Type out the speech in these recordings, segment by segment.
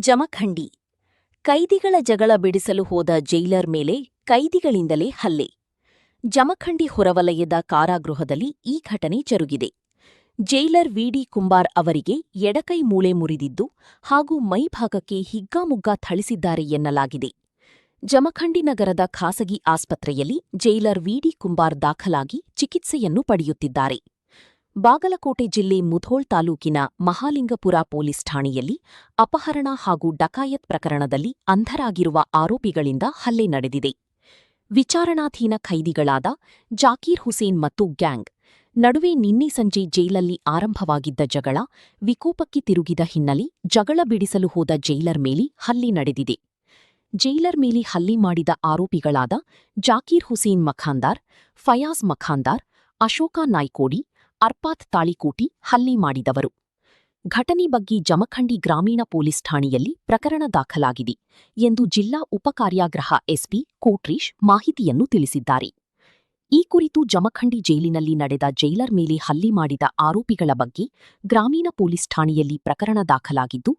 ಜಮಖಂಡಿ ಕೈದಿಗಳ ಜಗಳ ಬಿಡಿಸಲು ಹೋದ ಜೈಲರ್ ಮೇಲೆ ಕೈದಿಗಳಿಂದಲೇ ಹಲ್ಲೆ. ಜಮಖಂಡಿ ಹೊರವಲಯದ ಕಾರಾಗೃಹದಲ್ಲಿ ಈ ಘಟನೆ ಜರುಗಿದೆ. ಜೈಲರ್ ವಿಡಿ ಕುಂಬಾರ್ ಅವರಿಗೆ ಎಡಕೈ ಮೂಳೆ ಮುರಿದಿದ್ದು ಹಾಗೂ ಮೈಭಾಗಕ್ಕೆ ಹಿಗ್ಗಾಮುಗ್ಗಾ ಥಳಿಸಿದ್ದಾರೆ ಎನ್ನಲಾಗಿದೆ. ಜಮಖಂಡಿ ನಗರದ ಖಾಸಗಿ ಆಸ್ಪತ್ರೆಯಲ್ಲಿ ಜೈಲರ್ ವಿಡಿ ಕುಂಬಾರ್ ದಾಖಲಾಗಿ ಚಿಕಿತ್ಸೆಯನ್ನು ಪಡೆಯುತ್ತಿದ್ದಾರೆ. ಬಾಗಲಕೋಟೆ ಜಿಲ್ಲೆ ಮುಧೋಳ್ ತಾಲೂಕಿನ ಮಹಾಲಿಂಗಪುರ ಪೊಲೀಸ್ ಠಾಣೆಯಲ್ಲಿ ಅಪಹರಣ ಹಾಗೂ ಡಕಾಯತ್ ಪ್ರಕರಣದಲ್ಲಿ ಅಂಧರಾಗಿರುವ ಆರೋಪಿಗಳಿಂದ ಹಲ್ಲೆ ನಡೆದಿದೆ. ವಿಚಾರಣಾಧೀನ ಖೈದಿಗಳಾದ ಜಾಕೀರ್ ಹುಸೇನ್ ಮತ್ತು ಗ್ಯಾಂಗ್ ನಡುವೆ ನಿನ್ನೆ ಸಂಜೆ ಜೈಲಲ್ಲಿ ಆರಂಭವಾಗಿದ್ದ ಜಗಳ ವಿಕೋಪಕ್ಕೆ ತಿರುಗಿದ ಹಿನ್ನೆಲೆ ಜಗಳ ಬಿಡಿಸಲು ಹೋದ ಜೈಲರ್ ಮೇಲೆ ಹಲ್ಲೆ ನಡೆದಿದೆ. ಜೈಲರ್ ಮೇಲೆ ಹಲ್ಲೆ ಮಾಡಿದ ಆರೋಪಿಗಳಾದ ಜಾಕೀರ್ ಹುಸೇನ್ ಮಖಾಂದಾರ್, ಫಯಾಜ್ ಮಖಾಂದಾರ್, ಅಶೋಕ ನಾಯ್ಕೋಡಿ, ಅರ್ಪಾತ್ ತಾಳಿಕೋಟಿ ಹಲ್ಲೆ ಮಾಡಿದವರು. ಘಟನೆ ಬಗ್ಗೆ ಜಮಖಂಡಿ ಗ್ರಾಮೀಣ ಪೊಲೀಸ್ ಠಾಣೆಯಲ್ಲಿ ಪ್ರಕರಣ ದಾಖಲಾಗಿದೆ ಎಂದು ಜಿಲ್ಲಾ ಉಪಕಾರ್ಯಾಗೃಹ ಎಸ್ಪಿ ಕೋಟ್ರೀಶ್ ಮಾಹಿತಿಯನ್ನು ತಿಳಿಸಿದ್ದಾರೆ. ಈ ಕುರಿತು ಜಮಖಂಡಿ ಜೈಲಿನಲ್ಲಿ ನಡೆದ ಜೈಲರ್ ಮೇಲೆ ಹಲ್ಲೆ ಮಾಡಿದ ಆರೋಪಿಗಳ ಬಗ್ಗೆ ಗ್ರಾಮೀಣ ಪೊಲೀಸ್ ಠಾಣೆಯಲ್ಲಿ ಪ್ರಕರಣ ದಾಖಲಾಗಿದ್ದು,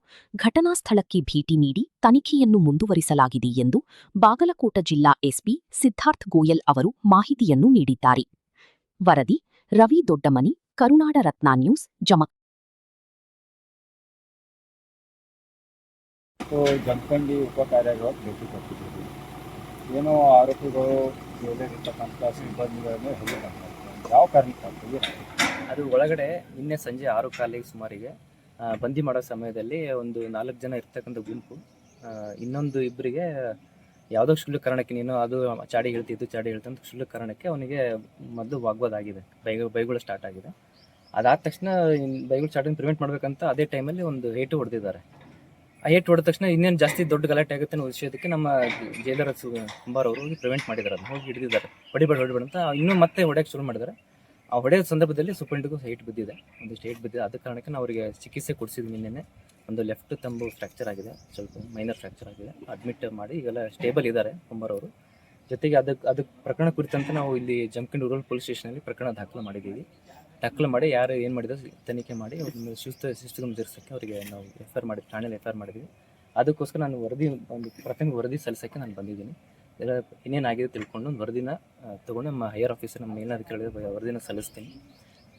ಘಟನಾ ಸ್ಥಳಕ್ಕೆ ಭೇಟಿ ನೀಡಿ ತನಿಖೆಯನ್ನು ಮುಂದುವರಿಸಲಾಗಿದೆ ಎಂದು ಬಾಗಲಕೋಟ ಜಿಲ್ಲಾ ಎಸ್ಪಿ ಸಿದ್ಧಾರ್ಥ್ ಗೋಯಲ್ ಅವರು ಮಾಹಿತಿಯನ್ನು ನೀಡಿದ್ದಾರೆ. ವರದಿ ರವಿ ದೊಡ್ಡಮನಿ, ಕರುನಾಡ ರತ್ನ ನ್ಯೂಸ್, ಜಮಖಂಡಿ ಉಪಕಾರ್ಯಾಗೃಹಕ್ಕೆ ಭೇಟಿ ಕೊಟ್ಟಿದ್ದೀವಿ. ಏನೋ ಆರೋಪಿಗಳು ಜೈಲಲ್ಲಿರ್ತಕ್ಕಂಥ ಸಿಬ್ಬಂದಿಗಳನ್ನು ಹೆಲ್ಲೆ ಮಾಡ್ತಾರೆ. ಯಾವ ಕಾರಣಕ್ಕಾಗ್ತದೆ? ಅದು ಒಳಗಡೆ ನಿನ್ನೆ ಸಂಜೆ 6:15 ಸುಮಾರಿಗೆ ಬಂದಿ ಮಾಡೋ ಸಮಯದಲ್ಲಿ ಒಂದು 4 ಜನ ಇರ್ತಕ್ಕಂಥ ಗುಂಪು ಇನ್ನೊಂದು ಇಬ್ಬರಿಗೆ ಯಾವುದೋ ಕ್ಷುಲ್ಲಕ ಕಾರಣಕ್ಕೆ ನೀನು ಅದು ಚಾಡಿ ಹೇಳ್ತಿದ್ದು ಕ್ಷುಲ್ಲಕ ಕಾರಣಕ್ಕೆ ಅವನಿಗೆ ಮೊದಲು ವಾಗ್ವಾದ ಆಗಿದೆ, ಬೈಗಳು ಸ್ಟಾರ್ಟ್ ಆಗಿದೆ. ಅದಾದ ತಕ್ಷಣ ಬೈಗಳು ಸ್ಟಾರ್ಟಿಂಗ್ ಪ್ರಿವೆಂಟ್ ಮಾಡಬೇಕಂತ ಅದೇ ಟೈಮಲ್ಲಿ ಒಂದು ಏಟು ಹೊಡೆದಿದ್ದಾರೆ. ಆ ಏಟು ಹೊಡೆದ ತಕ್ಷಣ ಇನ್ನೇನು ಜಾಸ್ತಿ ದೊಡ್ಡ ಗಲಾಟೆ ಆಗುತ್ತೆ ಅನ್ನೋ ವಿಷಯಕ್ಕೆ ನಮ್ಮ ಜೈಲರ್ ಕುಂಬಾರ್ ಅವರು ಪ್ರಿವೆಂಟ್ ಮಾಡಿದ್ದಾರೆ, ಅದನ್ನು ಹೋಗಿ ಹಿಡಿದಿದ್ದಾರೆ. ಹೊಡಿಬೇಡ ಅಂತ ಇನ್ನೂ ಮತ್ತೆ ಹೊಡೆಯೋಕ್ಕೆ ಶುರು ಮಾಡಿದ್ದಾರೆ. ಆ ಹೊಡೆಯೋ ಸಂದರ್ಭದಲ್ಲಿ ಸೂಪರಿಂಟಿಗೂ ಏಟ್ ಬಿದ್ದಿದೆ, ಒಂದಿಷ್ಟು ಏಟ್ ಬಿದ್ದಿದೆ. ಅದ ಕಾರಣಕ್ಕೆ ನಾವು ಅವರಿಗೆ ಚಿಕಿತ್ಸೆ ಕೊಡಿಸಿದ್ವಿ. ನಿನ್ನೆ ಒಂದು ಲೆಫ್ಟ್ ತಂಬು ಫ್ರ್ಯಾಕ್ಚರ್ ಆಗಿದೆ, ಸ್ವಲ್ಪ ಮೈನರ್ ಫ್ರ್ಯಾಕ್ಚರ್ ಆಗಿದೆ, ಅಡ್ಮಿಟ್ ಮಾಡಿ ಈಗೆಲ್ಲ ಸ್ಟೇಬಲ್ ಇದ್ದಾರೆ ಕುಂಬಾರ್ ಅವರು. ಜೊತೆಗೆ ಅದಕ್ಕೆ ಪ್ರಕರಣ ಕುರಿತಂತೆ ನಾವು ಇಲ್ಲಿ ಜಮಖಂಡಿ ರೂರಲ್ ಪೊಲೀಸ್ ಸ್ಟೇಷನಲ್ಲಿ ಪ್ರಕರಣ ದಾಖಲು ಮಾಡಿದ್ದೀವಿ. ದಾಖಲು ಮಾಡಿ ಯಾರು ಏನು ಮಾಡಿದ್ರು ತನಿಖೆ ಮಾಡಿ ಅವ್ರ ಶಿಸ್ತುಗಮ ಜರುಗಿಸೋಕ್ಕೆ ಅವರಿಗೆ ನಾವು ಎಫ್ಐಆರ್ ಮಾಡಿ ಠಾಣೆಯಲ್ಲಿ ಎಫ್ಐಆರ್ ಮಾಡಿದ್ವಿ. ಅದಕ್ಕೋಸ್ಕರ ನಾನು ಒಂದು ಪ್ರಾಥಮಿಕ ವರದಿ ಸಲ್ಲಿಸೋಕ್ಕೆ ನಾನು ಬಂದಿದ್ದೀನಿ. ಎಲ್ಲ ಇನ್ನೇನಾಗಿದೆ ತಿಳ್ಕೊಂಡು ಒಂದು ವರದಿನ ತೊಗೊಂಡು ನಮ್ಮ ಹೈಯರ್ ಆಫೀಸರ್, ನಮ್ಮ ಮೇಲಧಿಕಾರಿಗಳಿಗೆ ವರದಿನ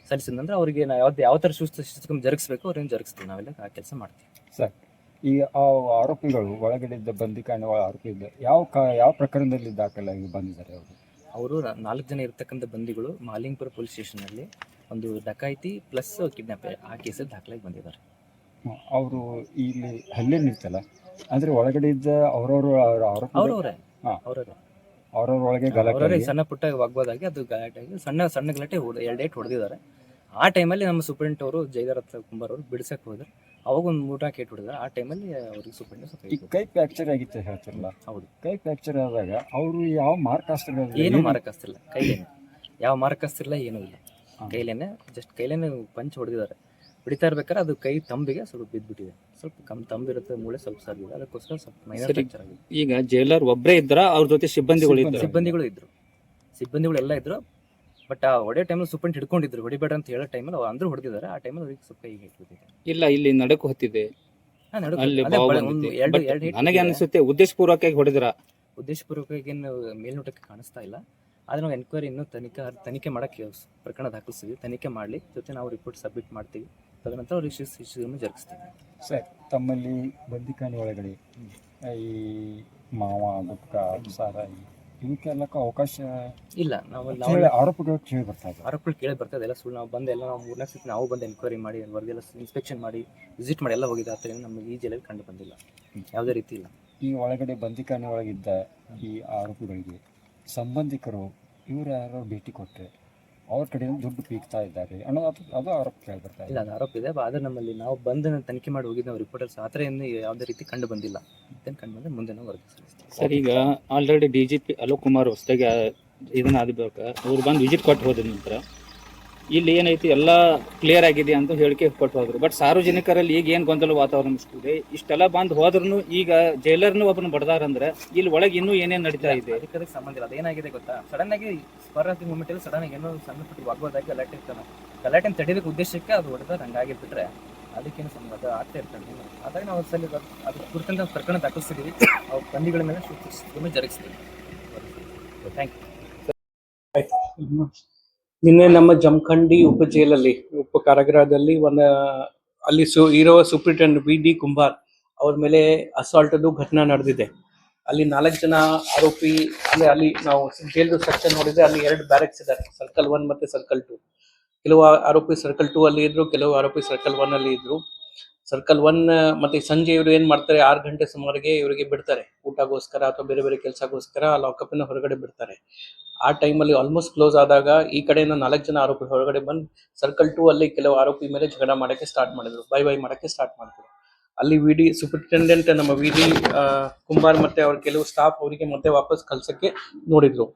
ಸಲ್ಲಿಸಿದ ನಂತರ ಅವರಿಗೆ ನಾವು ಯಾವ ಥರ ಶಿಸ್ತುಗಮ ಜರುಗಿಸ್ಬೇಕು ಅವ್ರೇನು ಜರುಗಿಸ್ತೀವಿ, ನಾವೆಲ್ಲ ಆ ಕೆಲಸ ಮಾಡ್ತೀವಿ. ಸರ್, ಈ ಆರೋಪಿಗಳು ಒಳಗಡೆ ಇದ್ದ ಬಂದಿಖಾನೆ ಆರೋಪಿ ಇದ್ದ ಯಾವ ಪ್ರಕರಣದಲ್ಲಿ ದಾಖಲಾಗಿ ಬಂದಿದ್ದಾರೆ? ಅವರು 4 ಜನ ಇರ್ತಕ್ಕಂಥ ಬಂದಿಗಳು ಮಹಾಲಿಂಗಪುರ ಪೊಲೀಸ್ ಸ್ಟೇಷನಲ್ಲಿ ಒಂದು ಡಕಾಯಿತಿ ಪ್ಲಸ್ ಕಿಡ್ನಾಪ್ ಆ ಕೇಸಲ್ಲಿ ದಾಖಲಾಗಿ ಬಂದಿದ್ದಾರೆ. ಅವರು ಇಲ್ಲಿ ಹಲ್ಲೆ ನಿರ್ತಲ್ಲ ಅಂದರೆ ಒಳಗಡೆ ಇದ್ದ ಅವರವರೇ ಒಳಗೆ ಗಲಾಟೆ, ಸಣ್ಣ ಪುಟ್ಟ ವಾಗ್ವಾದಾಗಿ ಅದು ಗಲಾಟೆ ಆಗಿ ಸಣ್ಣ ಗಲಾಟೆ 2 ಏಟು ಹೊಡೆದಿದ್ದಾರೆ. ಆ ಟೈಮಲ್ಲಿ ನಮ್ಮ ಸೂಪರಿಂಟ್ ಅವರು ಜೈಲರ್ ಕುಂಬಾರ್ ಅವರು ಬಿಡಿಸಕ್ಕೆ ಹೋದ್ರೆ ಅವಾಗ ಒಂದು 3-4 ಏಟು ಹೊಡೆದಾರೆ. ಆ ಟೈಮಲ್ಲಿ ಅವ್ರಿಗೆ ಸೂಪರಿಂಟ್ ಕೈ ಫ್ರ್ಯಾಕ್ಚರ್ ಆಗಿತ್ತು ಹೇಳ್ತಿರಲ್ಲ. ಹೌದು, ಕೈ ಫ್ರ್ಯಾಕ್ಚರ್ ಆದಾಗ ಅವರು ಯಾವ ಮಾರ್ಕ್ ಹಾಸ್ತಿಲ್ಲ? ಏನು ಮಾರಕ್ ಹಾಸ್ತಿಲ್ಲ, ಕೈಲೇನೆ ಯಾವ ಮಾರಕ್ ಹಾಸ್ತಿಲ್ಲ, ಏನೂ ಇಲ್ಲ. ಕೈಲೇನೆ ಜಸ್ಟ್ ಕೈಲೇನೆ ಪಂಚ್ ಹೊಡೆದಿದ್ದಾರೆ. ಹೊಡಿತಾ ಇರ್ಬೇಕಾದ್ರೆ ಅದು ಕೈ ತಂಬಿಗೆ ಸ್ವಲ್ಪ ಬಿದ್ದುಬಿಟ್ಟಿದೆ, ಸ್ವಲ್ಪ ತಂಬಿರುತ್ತೆ, ಮೂಳೆ ಸ್ವಲ್ಪ ಸರಿಗಿದೆ, ಅದಕ್ಕೋಸ್ಕರ ಸ್ವಲ್ಪ ಮೈನರ್ ಫ್ರ್ಯಾಕ್ಚರ್ ಆಗಿದೆ. ಈಗ ಜೈಲರ್ ಒಬ್ಬರೇ ಇದ್ರ, ಅವ್ರ ಜೊತೆ ಸಿಬ್ಬಂದಿಗಳು ಎಲ್ಲ ಇದ್ರು. ಬಟ್ ಆ ಹೊಡೆಯೋ ಟೈಮಲ್ಲಿ ಸೂಪರಿಂಟ್ ಹಿಡ್ಕೊಂಡಿದ್ರು, ಹೊಡಿಬೇಡ ಅಂತ ಹೇಳೋ ಟೈಮಲ್ಲಿ ಅಂದ್ರೂ ಹೊಡೆದಿದ್ದಾರೆ. ಆ ಟೈಮಲ್ಲಿ ಅವ್ರಿಗೆ ಸ್ವಲ್ಪ ಕೈ ಹಿಡಿದಿದೆ. ಇಲ್ಲ, ಇಲ್ಲಿ ನಡಕು ಹೊತ್ತಿದೆ, ನನಗೆ ಅನಿಸುತ್ತೆ ಉದ್ದೇಶಪೂರ್ವಕವಾಗಿ ಹೊಡೆದ್ರ. ಉದ್ದೇಶಪೂರ್ವಕವಾಗಿ ಏನು ಮೇಲ್ನೋಟಕ್ಕೆ ಕಾಣಿಸ್ತಾ ಇಲ್ಲ. ಆದರೆ ನಾವು ಎನ್ಕ್ವೈರಿ ಇನ್ನೂ ತನಿಖೆ ಮಾಡೋಕ್ಕೆ ಪ್ರಕರಣ ದಾಖಲಿಸ್ತೀವಿ. ತನಿಖೆ ಮಾಡಲಿ, ಜೊತೆ ನಾವು ರಿಪೋರ್ಟ್ ಸಬ್ಮಿಟ್ ಮಾಡ್ತೀವಿ. ತದನಂತರ ಅವ್ರಿಗೆ ಶಿಸ್ತುಗಮ ಜರುಗಿಸ್ತೀವಿ. ಸರ್, ತಮ್ಮಲ್ಲಿ ಬಂದಿಖಾನೆ ಒಳಗಡೆ ಈ ಮಾವ, ಗುಟ್ಕಾ, ಸಾರಾಯಿ ಇವಕ್ಕೆಲ್ಲಕ್ಕೆ ಅವಕಾಶ ಇಲ್ಲ. ನಾವು ಆರೋಪಗಳು ಕೇಳಿ ಬರ್ತಾ ಇದೆ ಎಲ್ಲ ಸುಳ್ಳು. ನಾವು ಬಂದು ಎಲ್ಲ ನಾವು 3-4 ಸತಿ ನಾವು ಬಂದು ಎನ್ಕ್ವೈರಿ ಮಾಡಿ ವರದಿಯೆಲ್ಲ ಇನ್ಸ್ಪೆಕ್ಷನ್ ಮಾಡಿ ವಿಸಿಟ್ ಮಾಡಿ ಎಲ್ಲ ಹೋಗಿದೆ. ಆ ಥರ ನಮಗೆ ಈ ಜೈಲಲ್ಲಿ ಕಂಡು ಬಂದಿಲ್ಲ, ಯಾವುದೇ ರೀತಿ ಇಲ್ಲ. ಈ ಒಳಗಡೆ ಬಂದಿಖಾನೆ ಒಳಗಿದ್ದ ಈ ಆರೋಪಿಗಳಿಗೆ ಸಂಬಂಧಿಕರು ಇವರು ಯಾರೋ ಭೇಟಿ ಕೊಟ್ಟರೆ ಅವ್ರ ಕಡೆಯಿಂದ ದುಡ್ಡು ಪೀಕ್ತಾ ಇದ್ದಾರೆ ಅನ್ನೋದು ಅದು ಆರೋಪ ಕೇಳಿ ಬರ್ತಾ ಇಲ್ಲ ಇದೆ. ಅದು ಆರೋಪ ಇದೆ ಆದರೆ ನಮ್ಮಲ್ಲಿ ನಾವು ಬಂದು ತನಿಖೆ ಮಾಡಿ ಹೋಗಿದ್ದು ನಾವು ರಿಪೋರ್ಟರ್ಸ್ ಆ ಥರ ಏನು ಯಾವುದೇ ರೀತಿ ಕಂಡು ಬಂದಿಲ್ಲ. ಮತ್ತೆ ಕಂಡು ಬಂದರೆ ಮುಂದೆ ನಾವು ವರದಿ ಸಲ್ಲಿಸ್ತೀವಿ. ಸರ್ ಈಗ ಆಲ್ರೆಡಿ DGP ಅಲೋಕ್ ಕುಮಾರ್ ಹೊಸದಾಗಿ ಇದನ್ನ ಆಗಬೇಕು ಅವ್ರು ಬಂದು ವಿಸಿಟ್ ಕೊಟ್ಟು ಹೋದ ನಂತರ ಇಲ್ಲಿ ಏನೈತಿ ಎಲ್ಲ ಕ್ಲಿಯರ್ ಆಗಿದೆ ಅಂತ ಹೇಳಿಕೆ ಕೊಟ್ಟು ಹೋದ್ರು. ಬಟ್ ಸಾರ್ವಜನಿಕರಲ್ಲಿ ಈಗ ಏನು ಗೊಂದಲ ವಾತಾವರಣ ಅನಿಸ್ತಿದೆ, ಇಷ್ಟೆಲ್ಲ ಬಂದು ಹೋದ್ರೂ ಈಗ ಜೈಲರ್ನು ಒಬ್ಬನ ಬಡ್ದಾರಂದ್ರೆ ಇಲ್ಲಿ ಒಳಗೆ ಇನ್ನೂ ಏನೇನು ನಡೀತಾ ಇದೆ? ಅದಕ್ಕೆ ಸಂಬಂಧ ಇಲ್ಲ. ಅದೇನಾಗಿದೆ ಗೊತ್ತಾ, ಸಡನ್ ಆಗಿ ಸ್ಪರ್ ಆಫ್ ದಿ ಮೂಮೆಂಟ್ ಅಲ್ಲಿ ಸಡನ್ ಆಗಿ ಏನೋ ಸಣ್ಣ ಪುಟ್ಟ ವಾಗ್ವಾದಾಗಿ ಗಲಾಟೆ ಇರ್ತಾನೆ. ಗಲಾಟೆನ ತಡೆಯೋದಕ್ಕೆ ಉದ್ದೇಶಕ್ಕೆ ಅದು ಹೊಡೆದಾಗ ಹಂಗಾಗಿರ್ಬಿಟ್ರೆ ಅದಕ್ಕೇನು ಸಂಬಂಧ ಆಗ್ತಾ ಇರ್ತಾನೆ. ಅದಾಗ ನಾವು ಸಲ ಅದು ಕುರಿತಂತ ಪ್ರಕರಣ ದಾಖಲಿಸ್ತಿದ್ದೀವಿ. ಅವ್ರ ಬಂದಿಗಳ ಮೇಲೆ ಸೂಚನೆ ಜರುಗಿಸ್ತೀವಿ. Thank you. ನಿನ್ನೆ ನಮ್ಮ ಜಮಖಂಡಿ ಉಪ ಜೈಲಲ್ಲಿ ಉಪ ಕಾರಾಗೃಹದಲ್ಲಿ ಅಲ್ಲಿ ಇರೋ ಸೂಪ್ರಿಟೆಂಡೆಂಟ್ VD ಕುಂಬಾರ್ ಅವ್ರ ಮೇಲೆ ಅಸಾಲ್ಟದು ಘಟನಾ ನಡೆದಿದೆ. ಅಲ್ಲಿ 4 ಜನ ಆರೋಪಿ, ಅಂದ್ರೆ ಅಲ್ಲಿ ನಾವು ಜೈಲ್ದು ಸೆಕ್ಷನ್ ನೋಡಿದ್ರೆ ಅಲ್ಲಿ 2 ಬ್ಯಾರಕ್ಸ್ ಇದ್ದಾರೆ, ಸರ್ಕಲ್ 1 ಮತ್ತೆ ಸರ್ಕಲ್ 2. ಕೆಲವು ಆರೋಪಿ ಸರ್ಕಲ್ 2 ಅಲ್ಲಿ ಇದ್ರು, ಕೆಲವು ಆರೋಪಿ ಸರ್ಕಲ್ 1 ಅಲ್ಲಿ ಇದ್ರು. ಸರ್ಕಲ್ 1 ಮತ್ತೆ ಸಂಜೆ ಇವರು ಏನ್ ಮಾಡ್ತಾರೆ, 6 ಗಂಟೆ ಸುಮಾರಿಗೆ ಇವರಿಗೆ ಬಿಡ್ತಾರೆ ಊಟಗೋಸ್ಕರ ಅಥವಾ ಬೇರೆ ಬೇರೆ ಕೆಲಸಗೋಸ್ಕರ ಲಾಕಪ್ಪಿನ ಹೊರಗಡೆ ಬಿಡ್ತಾರೆ. ಆ ಟೈಮಲ್ಲಿ ಆಲ್ಮೋಸ್ಟ್ ಕ್ಲೋಸ್ ಆದಾಗ ಈ ಕಡೆಯಿಂದ 4 ಜನ ಆರೋಪಿ ಹೊರಗಡೆ ಬಂದು ಸರ್ಕಲ್ 2 ಅಲ್ಲಿ ಕೆಲವು ಆರೋಪಿ ಮೇಲೆ ಜಗಳ ಮಾಡಕ್ಕೆ ಸ್ಟಾರ್ಟ್ ಮಾಡಿದ್ರು, ಬೈ ಮಾಡಕ್ಕೆ ಸ್ಟಾರ್ಟ್ ಮಾಡಿದ್ರು. ಅಲ್ಲಿ ಸೂಪರಿಂಟೆಂಡೆಂಟ್ ನಮ್ಮ VD ಕುಂಬಾರ್ ಮತ್ತೆ ಅವ್ರ ಕೆಲವು ಸ್ಟಾಫ್ ಅವರಿಗೆ ಮತ್ತೆ ವಾಪಸ್ ಕಳ್ಸಕ್ಕೆ ನೋಡಿದ್ರು.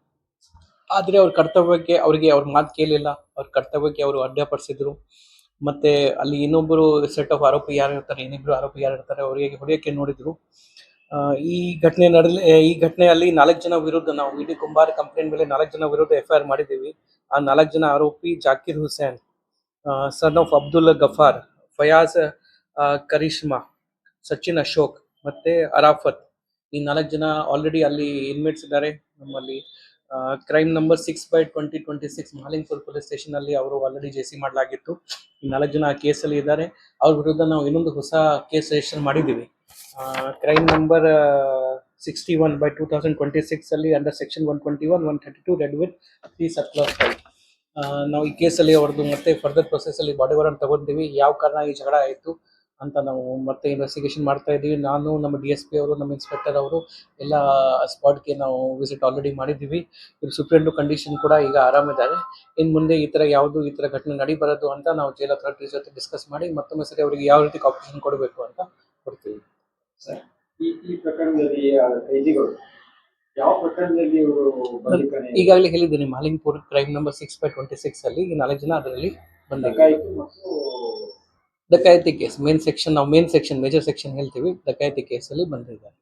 ಆದ್ರೆ ಅವ್ರ ಕರ್ತವ್ಯಕ್ಕೆ ಅವ್ರಿಗೆ ಅವ್ರ ಮಾತು ಕೇಳಿಲ್ಲ, ಅವ್ರ ಕರ್ತವ್ಯಕ್ಕೆ ಅವರು ಅಡ್ಡಪಡಿಸಿದ್ರು. ಮತ್ತೆ ಅಲ್ಲಿ ಇನ್ನೊಬ್ಬರು ಸೆಟ್ ಆಫ್ ಆರೋಪಿ ಯಾರು ಇರ್ತಾರೆ, ಇನ್ನಿಬ್ರು ಆರೋಪಿ ಯಾರು ಇರ್ತಾರೆ ಅವರಿಗೆ ಹೊಡೆಯಕ್ಕೆ ನೋಡಿದ್ರು. ಈ ಘಟನೆಯಲ್ಲಿ 4 ಜನ ವಿರುದ್ಧ ನಾವು VD ಕುಂಬಾರ್ ಕಂಪ್ಲೇಂಟ್ ಮೇಲೆ 4 ಜನ ವಿರುದ್ಧ FIR ಮಾಡಿದ್ದೀವಿ. ಆ 4 ಜನ ಆರೋಪಿ ಜಾಕಿರ್ ಹುಸೇನ್, ಸನ್ ಆಫ್ ಅಬ್ದುಲ್ ಗಫಾರ್, ಫಯಾಜ್ ಕರಿಷ್ಮಾ, ಸಚಿನ್ ಅಶೋಕ್ ಮತ್ತೆ ಅರಾಫತ್. ಈ 4 ಜನ ಆಲ್ರೆಡಿ ಅಲ್ಲಿ ಇನ್ಮೇಟ್ಸ್ ಇದ್ದಾರೆ. ನಮ್ಮಲ್ಲಿ crime number 6/2026 Mahalingapura police station ಅಲ್ಲಿ ಅವರು ಆಲ್ರೆಡಿ JC ಮಾಡಲಾಗಿತ್ತು. ಈ 4 ಜನ ಕೇಸಲ್ಲಿ ಇದ್ದಾರೆ. ಅವ್ರ ವಿರುದ್ಧ ನಾವು ಇನ್ನೊಂದು ಹೊಸ ಕೇಸ್ ರಿಜಿಸ್ಟರ್ ಮಾಡಿದ್ದೀವಿ. ಕ್ರೈಮ್ ನಂಬರ್ 61/2026 ಅಲ್ಲಿ under section 121, 132 red with 3 subclass 5. ನಾವು ಈ ಕೇಸಲ್ಲಿ ಅವ್ರದ್ದು ಮತ್ತೆ ಫರ್ದರ್ ಪ್ರೊಸೆಸ್ ಅಲ್ಲಿ ಬಾಡಿ ವಾರಂಟ್ ತಗೊಂಡಿದ್ದೀವಿ. ಯಾವ ಕಾರಣ ಈ ಜಗಳ ಆಯಿತು ಅಂತ ನಾವು ಮತ್ತೆ ಇನ್ವೆಸ್ಟಿಗೇಷನ್ ಮಾಡ್ತಾ ಇದ್ದೀವಿ. ನಾನು, ನಮ್ಮ DSP ಅವರು, ನಮ್ಮ ಇನ್ಸ್ಪೆಕ್ಟರ್ ಅವರು ಎಲ್ಲ ಸ್ಪಾಟ್ಗೆ ನಾವು ವಿಸಿಟ್ ಆಲ್ರೆಡಿ ಮಾಡಿದ್ದೀವಿ. ಇವ್ರ ಸುಪ್ರೀಂಟು ಕಂಡೀಷನ್ ಕೂಡ ಈಗ ಆರಾಮಿದ್ದಾರೆ. ಇನ್ನು ಮುಂದೆ ಈ ಥರ ಘಟನೆ ನಡಿಬಾರದು ಅಂತ ನಾವು ಜೈಲ್ ಅಥಾರಿಟೀಸ್ ಜೊತೆ ಡಿಸ್ಕಸ್ ಮಾಡಿ ಮತ್ತೊಮ್ಮೆ ಸರಿ ಅವರಿಗೆ ಯಾವ ರೀತಿ ಕಾಂಪಿಟೇಷನ್ ಕೊಡಬೇಕು ಅಂತ ಕೊಡ್ತೀವಿ. ಈ ಪ್ರಕರಣದಲ್ಲಿ ಕೈದಿಗಳು ಯಾವ ಪ್ರಕರಣದಲ್ಲಿ ಇವರು ಈಗಾಗಲೇ ಹೇಳಿದ್ದೀನಿ, ಮಹಾಲಿಂಗಪುರ ಕ್ರೈಮ್ ನಂಬರ್ 6/26 ಅಲ್ಲಿ ಈ 4 ಜನ ಅದರಲ್ಲಿ ಬಂದಿದ್ದಾರೆ. ಡಕಾಯಿತಿ case main section major section ಹೇಳ್ತೀವಿ, ಡಕಾಯಿತಿ ಕೇಸಲ್ಲಿ ಬಂದಿದ್ದಾರೆ.